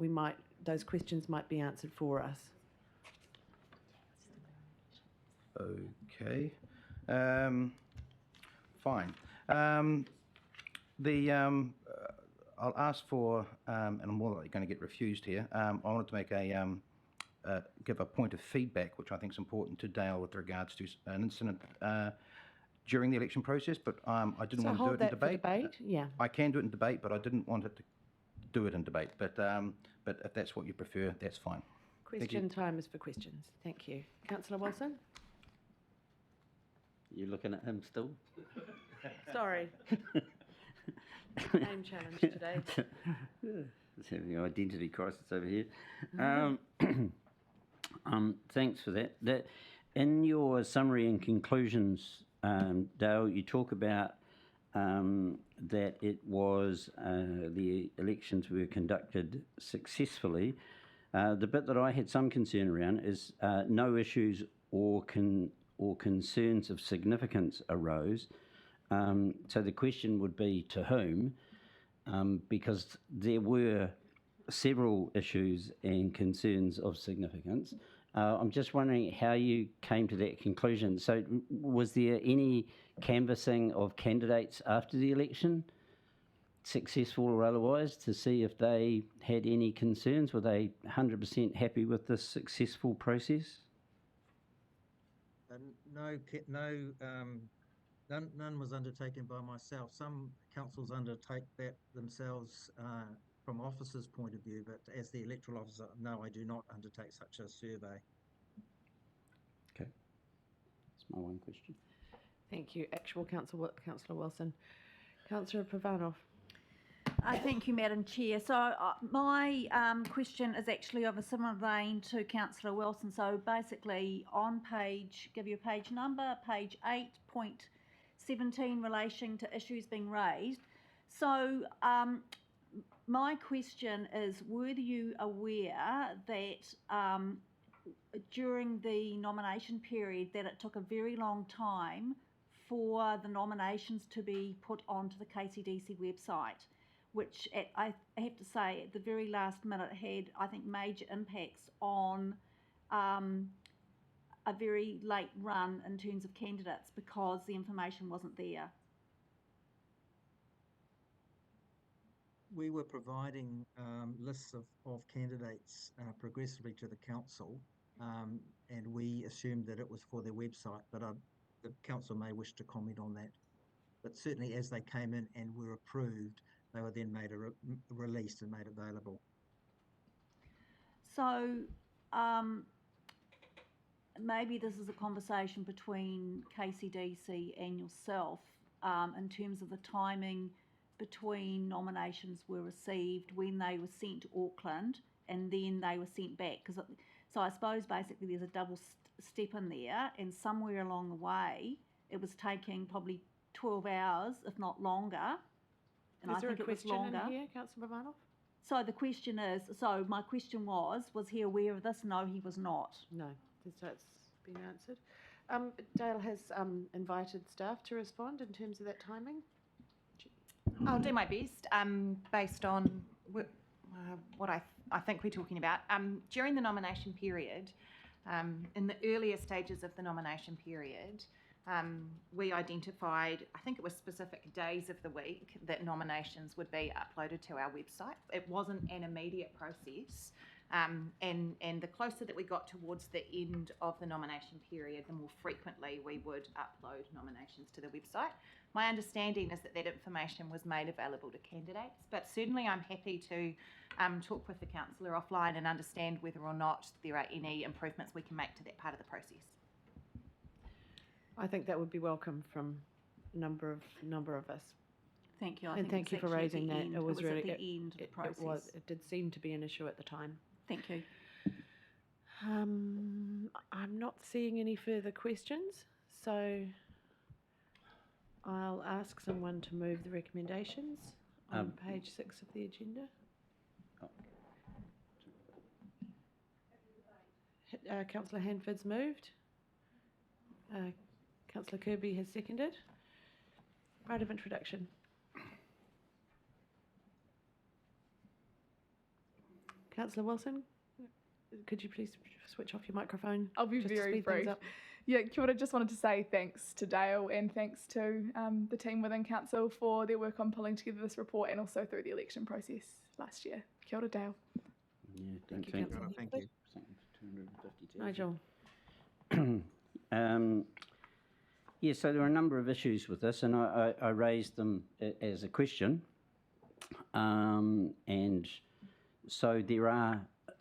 those questions might be answered for us. Okay. Fine. I'll ask for, and I'm more likely going to get refused here. I wanted to make give a point of feedback, which I think is important to Dale with regards to an incident during the election process, but I didn't want to do it in debate. Yeah. I can do it in debate, but I didn't want it to do it in debate. But if that's what you prefer, that's fine. Question time is for questions. Thank you. Councillor Wilson? You're looking at him still? Sorry. Name challenge today. It's having an identity crisis over here. Thanks for that. In your summary and conclusions, Dale, you talk about that it was the elections were conducted successfully. The bit that I had some concern around is no issues or concerns of significance arose. So the question would be to whom, because there were several issues and concerns of significance. I'm just wondering how you came to that conclusion. So was there any canvassing of candidates after the election, successful or otherwise, to see if they had any concerns? Were they 100% happy with this successful process? None was undertaken by myself. Some councils undertake that themselves from officers' point of view, but as the electoral officer, no, I do not undertake such a survey. Okay. That's my one question. Thank you. Actual Councillor Wilson. Councillor Pavanov. Thank you, Madam Chair. So my question is actually of a similar vein to Councillor Wilson. So basically on page, give you a page number, page 8.17, relation to issues being raised. So my question is, were you aware that during the nomination period that it took a very long time for the nominations to be put onto the KCDC website, which I have to say at the very last minute had, I think, major impacts on a very late run in terms of candidates because the information wasn't there? We were providing lists of candidates progressively to the council, and we assumed that it was for their website, but the council may wish to comment on that. But certainly as they came in and were approved, they were then made released and made available. So maybe this is a conversation between KCDC and yourself in terms of the timing between nominations were received, when they were sent to Auckland, and then they were sent back. So I suppose basically there's a double step in there, and somewhere along the way it was taking probably 12 hours, if not longer. And Is there a question in here, Councillor Pavanov? So the question is, so my question was he aware of this? No, he was not. No, so it's been answered. Dale has invited staff to respond in terms of that timing. I'll do my best based on what I think we're talking about. During the nomination period, in the earlier stages of the nomination period, we identified, I think it was specific days of the week that nominations would be uploaded to our website. It wasn't an immediate process. And the closer that we got towards the end of the nomination period, the more frequently we would upload nominations to the website. My understanding is that that information was made available to candidates, but certainly I'm happy to talk with the councillor offline and understand whether or not there are any improvements we can make to that part of the process. I think that would be welcome from a number of us. Thank you. And thank you for raising that. It was really at the end of the process. It did seem to be an issue at the time. Thank you. I'm not seeing any further questions, so I'll ask someone to move the recommendations on page 6 of the agenda. Councillor Hanford's moved. Councillor Kirby has seconded. Right of introduction. Councillor Wilson, could you please switch off your microphone? I'll be just to very speed things brief. up? Yeah, kia ora. Just wanted to say thanks to Dale and thanks to the team within Council for their work on pulling together this report and also through the election process last year. Kia ora, Dale. Yeah, Thank you, thank Councillor. Thank you. Something for 250,000. Nigel. Yeah, so there are a number of issues with this, and I raised them as a question. And so there are,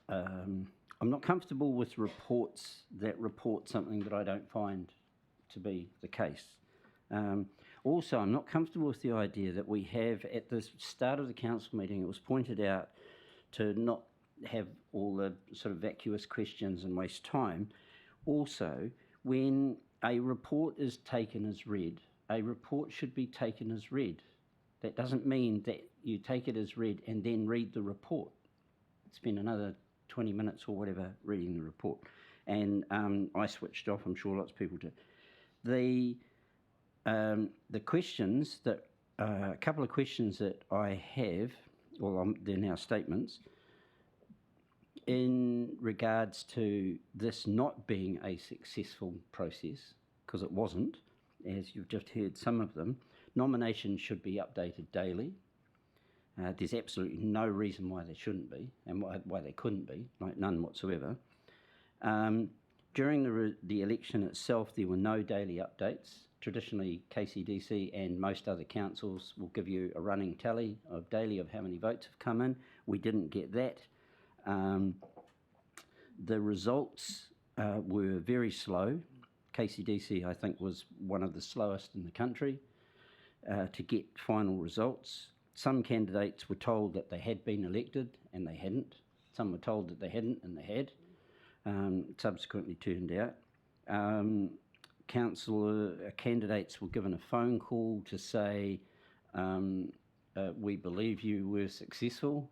I'm not comfortable with reports that report something that I don't find to be the case. Also, I'm not comfortable with the idea that we have, at the start of the council meeting, it was pointed out to not have all the sort of vacuous questions and waste time. Also, when a report is taken as read, a report should be taken as read. That doesn't mean that you take it as read and then read the report. Spend another 20 minutes or whatever reading the report. And I switched off, I'm sure lots of people did. The questions that, a couple of questions that I have, well, they're now statements, in regards to this not being a successful process, because it wasn't, as you've just heard some of them. Nominations should be updated daily. There's absolutely no reason why they shouldn't be, and why they couldn't be, like none whatsoever. During the election itself, there were no daily updates. Traditionally, KCDC and most other councils will give you a running tally of daily of how many votes have come in. We didn't get that. The results were very slow. KCDC, I think, was one of the slowest in the country to get final results. Some candidates were told that they had been elected and they hadn't. Some were told that they hadn't and they had. Subsequently turned out. Candidates were given a phone call to say, we believe you were successful.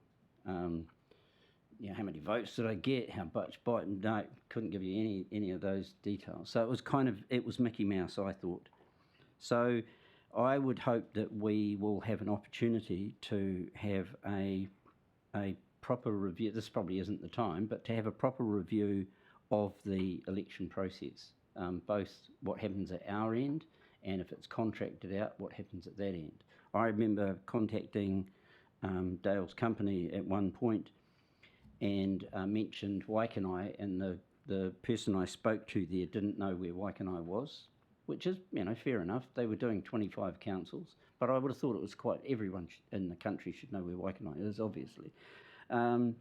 You know, how many votes did I get? How much? No, couldn't give you any of those details. So it was it was Mickey Mouse, I thought. So I would hope that we will have an opportunity to have a proper review. This probably isn't the time, but to have a proper review of the election process, both what happens at our end and if it's contracted out, what happens at that end. I remember contacting Dale's company at one point and mentioned Waikanai, and the person I spoke to there didn't know where Waikanai was, which is, you know, fair enough. They were doing 25 councils, but I would have thought it was quite, everyone in the country should know where Waikanai is, obviously. I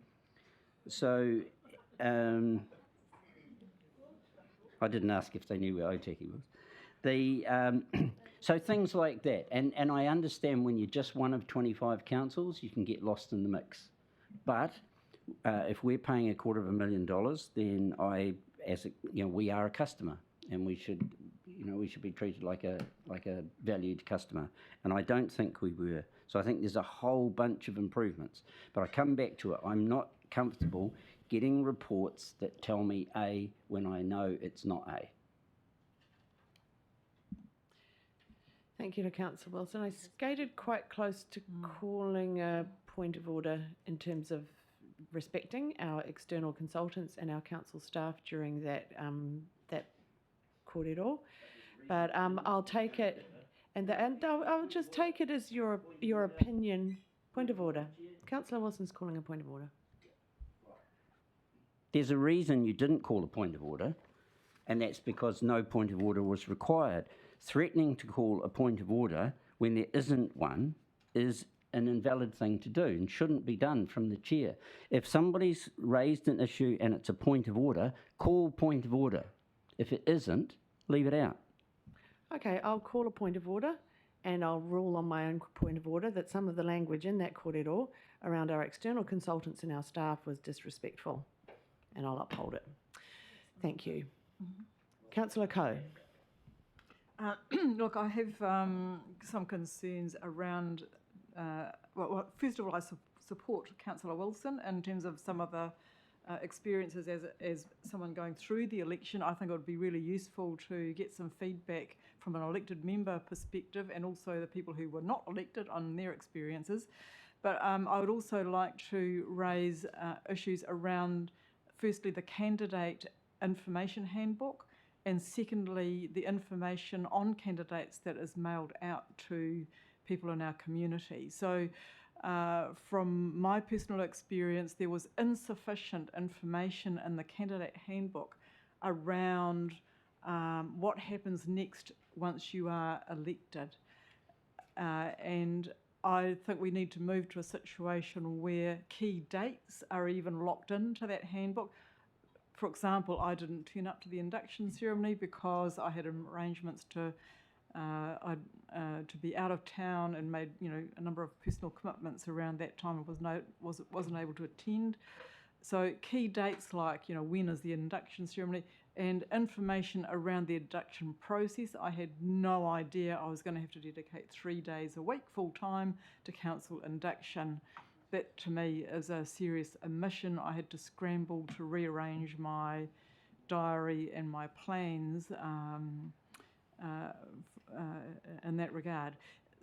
didn't ask if they knew where Otaki was. So things like that, and I understand when you're just one of 25 councils, you can get lost in the mix. But if we're paying $250,000, then we are a customer, and we should be treated like a valued customer, and I don't think we were. So I think there's a whole bunch of improvements. But I come back to it. I'm not comfortable getting reports that tell me A when I know it's not A. Thank you to Councillor Wilson. I skated quite close to calling a point of order in terms of respecting our external consultants and our council staff during that kōrero. But I'll take it, and I'll just take it as your opinion. Point of order. Councillor Wilson's calling a point of order. There's a reason you didn't call a point of order, and that's because no point of order was required. Threatening to call a point of order when there isn't one is an invalid thing to do and shouldn't be done from the chair. If somebody's raised an issue and it's a point of order, call point of order. If it isn't, leave it out. Okay, I'll call a point of order, and I'll rule on my own point of order that some of the language in that kōrero around our external consultants and our staff was disrespectful, and I'll uphold it. Thank you. Councillor Coe. Look, I have some concerns around, well, first of all, I support Councillor Wilson in terms of some of the experiences as someone going through the election. I think it would be really useful to get some feedback from an elected member perspective, and also the people who were not elected on their experiences. But I would also like to raise issues around, firstly, the candidate information handbook and secondly, the information on candidates that is mailed out to people in our community. So from my personal experience, there was insufficient information in the candidate handbook around what happens next once you are elected. And I think we need to move to a situation where key dates are even locked into that handbook. For example, I didn't turn up to the induction ceremony because I had arrangements to be out of town and made a number of personal commitments around that time and wasn't able to attend. So key dates like when is the induction ceremony and information around the induction process. I had no idea I was going to have to dedicate 3 days a week full time to council induction. That to me is a serious omission. I had to scramble to rearrange my diary and my plans in that regard.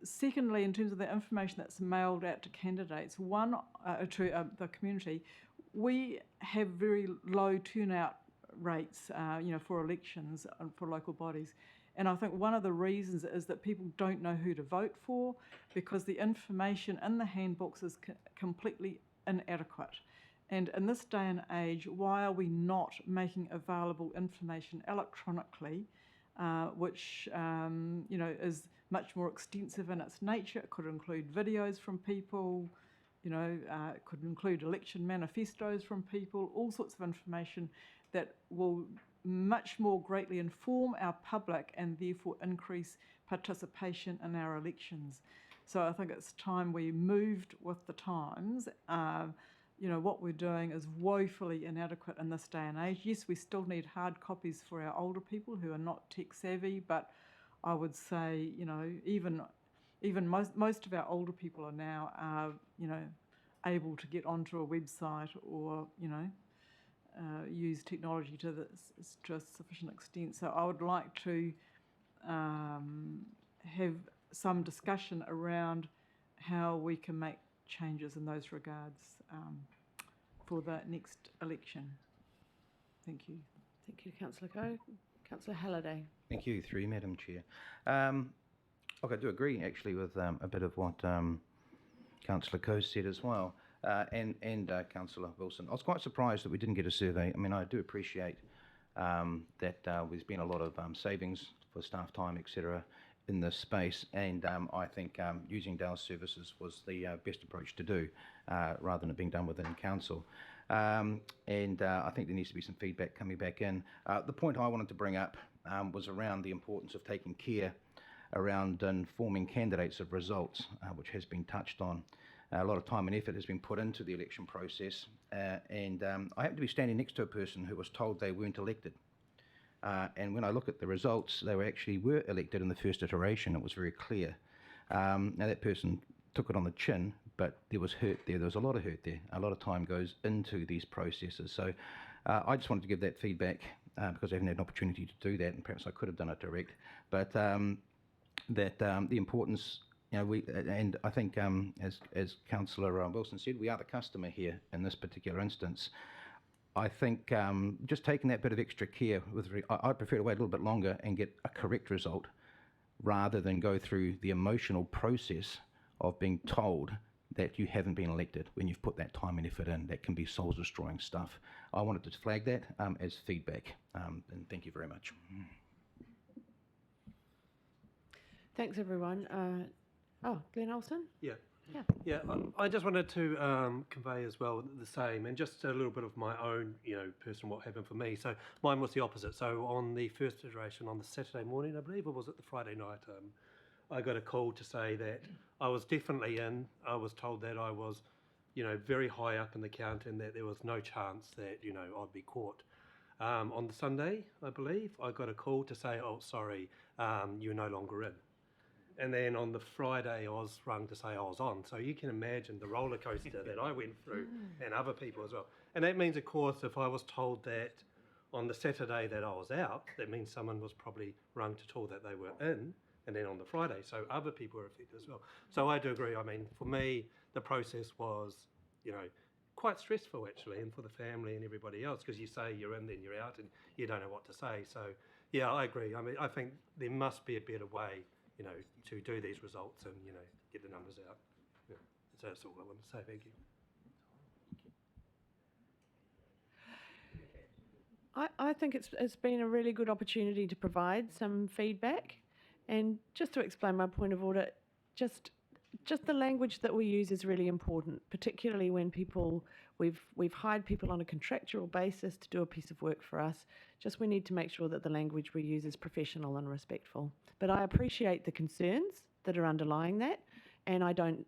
Secondly, in terms of the information that's mailed out to candidates, to the community, we have very low turnout rates, for elections and for local bodies. And I think one of the reasons is that people don't know who to vote for because the information in the handbooks is completely inadequate. And in this day and age, why are we not making available information electronically, which is much more extensive in its nature? It could include videos from people, it could include election manifestos from people, all sorts of information that will much more greatly inform our public and therefore increase participation in our elections. So I think it's time we moved with the times. What we're doing is woefully inadequate in this day and age. Yes, we still need hard copies for our older people who are not tech savvy, but I would say, even most of our older people are now, able to get onto a website or, use technology to a sufficient extent. So I would like to have some discussion around how we can make changes in those regards for the next election. Thank you. Thank you, Councillor Coe. Councillor Halliday. Thank you, through you, Madam Chair. Look, I do agree actually with a bit of what Councillor Coe said as well, and Councillor Wilson. I was quite surprised that we didn't get a survey. I mean, I do appreciate that there's been a lot of savings for staff time, etc., in this space, and I think using Dale's services was the best approach to do, rather than it being done within council. And I think there needs to be some feedback coming back in. The point I wanted to bring up was around the importance of taking care around informing candidates of results, which has been touched on. A lot of time and effort has been put into the election process, and I happen to be standing next to a person who was told they weren't elected. And when I look at the results, they were elected in the first iteration. It was very clear. Now that person took it on the chin, but there was hurt there. There was a lot of hurt there. A lot of time goes into these processes. So I just wanted to give that feedback because I haven't had an opportunity to do that, and perhaps I could have done it direct. But the importance, and I think as Councillor Wilson said, we are the customer here in this particular instance. I think just taking that bit of extra care, I prefer to wait a little bit longer and get a correct result rather than go through the emotional process of being told that you haven't been elected when you've put that time and effort in. That can be soul-destroying stuff. I wanted to flag that as feedback, and thank you very much. Thanks, everyone. Glenn Olsen? Yeah. Yeah. Yeah, I just wanted to convey as well the same, and just a little bit of my own, personal what happened for me. So mine was the opposite. So on the first iteration on the Saturday morning, I believe, or was it the Friday night, I got a call to say that I was definitely in. I was told that I was, very high up in the count and that there was no chance that, I'd be caught. On the Sunday, I believe, I got a call to say, oh, sorry, you're no longer in. And then on the Friday, I was rung to say I was on. So you can imagine the roller coaster that I went through, and other people as well. And that means, of course, if I was told that on the Saturday that I was out, that means someone was probably rung to tell that they were in, and then on the Friday. So other people were affected as well. So I do agree. I mean, for me, the process was, quite stressful actually, and for the family and everybody else, because you say you're in, then you're out, and you don't know what to say. So, Yeah, I agree. I mean, I think there must be a better way, to do these results and, get the numbers out. Yeah. So that's all I want to say. Thank you. I think it's been a really good opportunity to provide some feedback, and just to explain my point of order, just the language that we use is really important, particularly when we've hired people on a contractual basis to do a piece of work for us. Just we need to make sure that the language we use is professional and respectful. But I appreciate the concerns that are underlying that, and I don't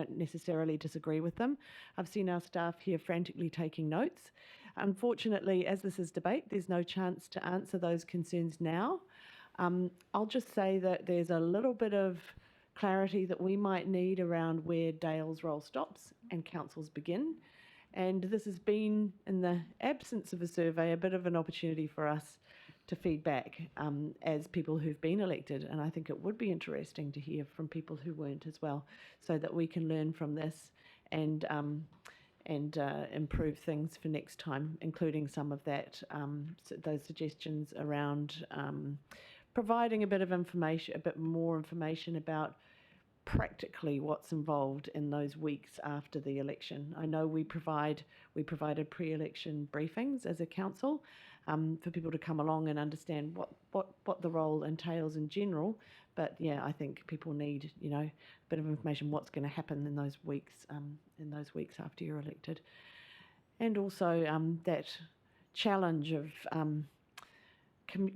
necessarily disagree with them. I've seen our staff here frantically taking notes. Unfortunately, as this is debate, there's no chance to answer those concerns now. I'll just say that there's a little bit of clarity that we might need around where Dale's role stops and council's begin. And this has been, in the absence of a survey, a bit of an opportunity for us to feedback as people who've been elected. And I think it would be interesting to hear from people who weren't as well, so that we can learn from this and improve things for next time, including some of that, those suggestions around providing a bit of information, a bit more information about practically what's involved in those weeks after the election. I know we provided pre-election briefings as a council for people to come along and understand what the role entails in general. But yeah, I think people need a bit of information what's going to happen in those weeks after you're elected, and also that challenge of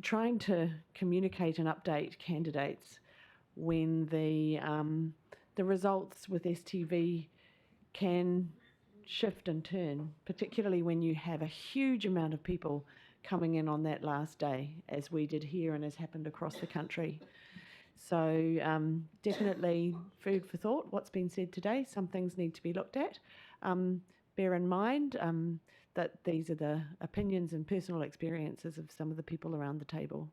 trying to communicate and update candidates when the results with STV can shift and turn, particularly when you have a huge amount of people coming in on that last day, as we did here and has happened across the country. So definitely food for thought, what's been said today. Some things need to be looked at. Bear in mind that these are the opinions and personal experiences of some of the people around the table.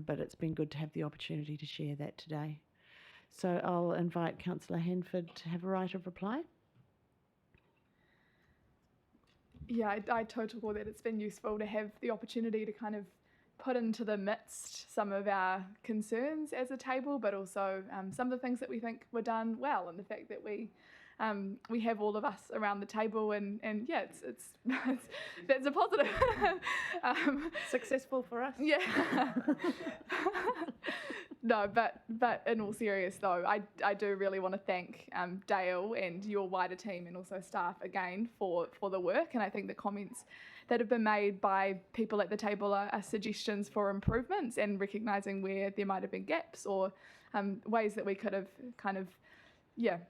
But it's been good to have the opportunity to share that today. So I'll invite Councillor Hanford to have a right of reply. Yeah, I totally agree that it's been useful to have the opportunity to kind of put into the midst some of our concerns as a table, but also some of the things that we think were done well, and the fact that we have all of us around the table, and yeah, it's that's a positive. Successful for us. Yeah. No, but in all seriousness though, I do really want to thank Dale and your wider team and also staff again for the work, and I think the comments that have been made by people at the table are suggestions for improvements and recognising where there might have been gaps or ways that we could have kind of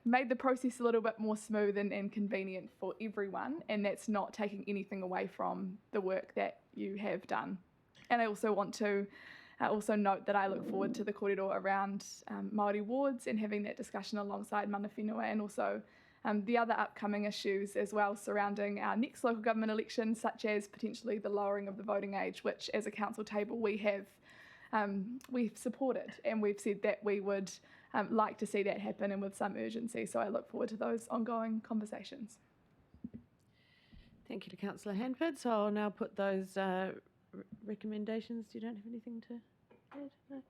made the process a little bit more smooth and convenient for everyone, and that's not taking anything away from the work that you have done. And I also want to also note that I look forward to the kōrero around Māori wards and having that discussion alongside mana whenua, and also the other upcoming issues as well surrounding our next local government elections, such as potentially the lowering of the voting age, which as a council table we've supported, and we've said that we would like to see that happen, and with some urgency. So I look forward to those ongoing conversations. Thank you to Councillor Hanford. So I'll now put those recommendations. You don't have anything to add? No.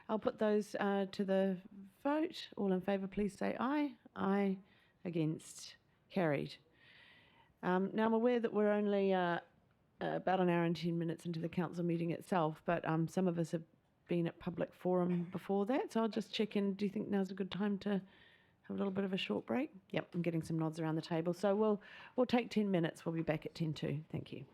I'll put those to the vote. All in favour, please say aye. Aye. Against. Carried. Now I'm aware that we're only about an hour and 10 minutes into the council meeting itself, but some of us have been at public forum before that, so I'll just check in. Do you think now's a good time to have a little bit of a short break? Yep, I'm getting some nods around the table. So we'll take 10 minutes. We'll be back at 10:02. Thank you.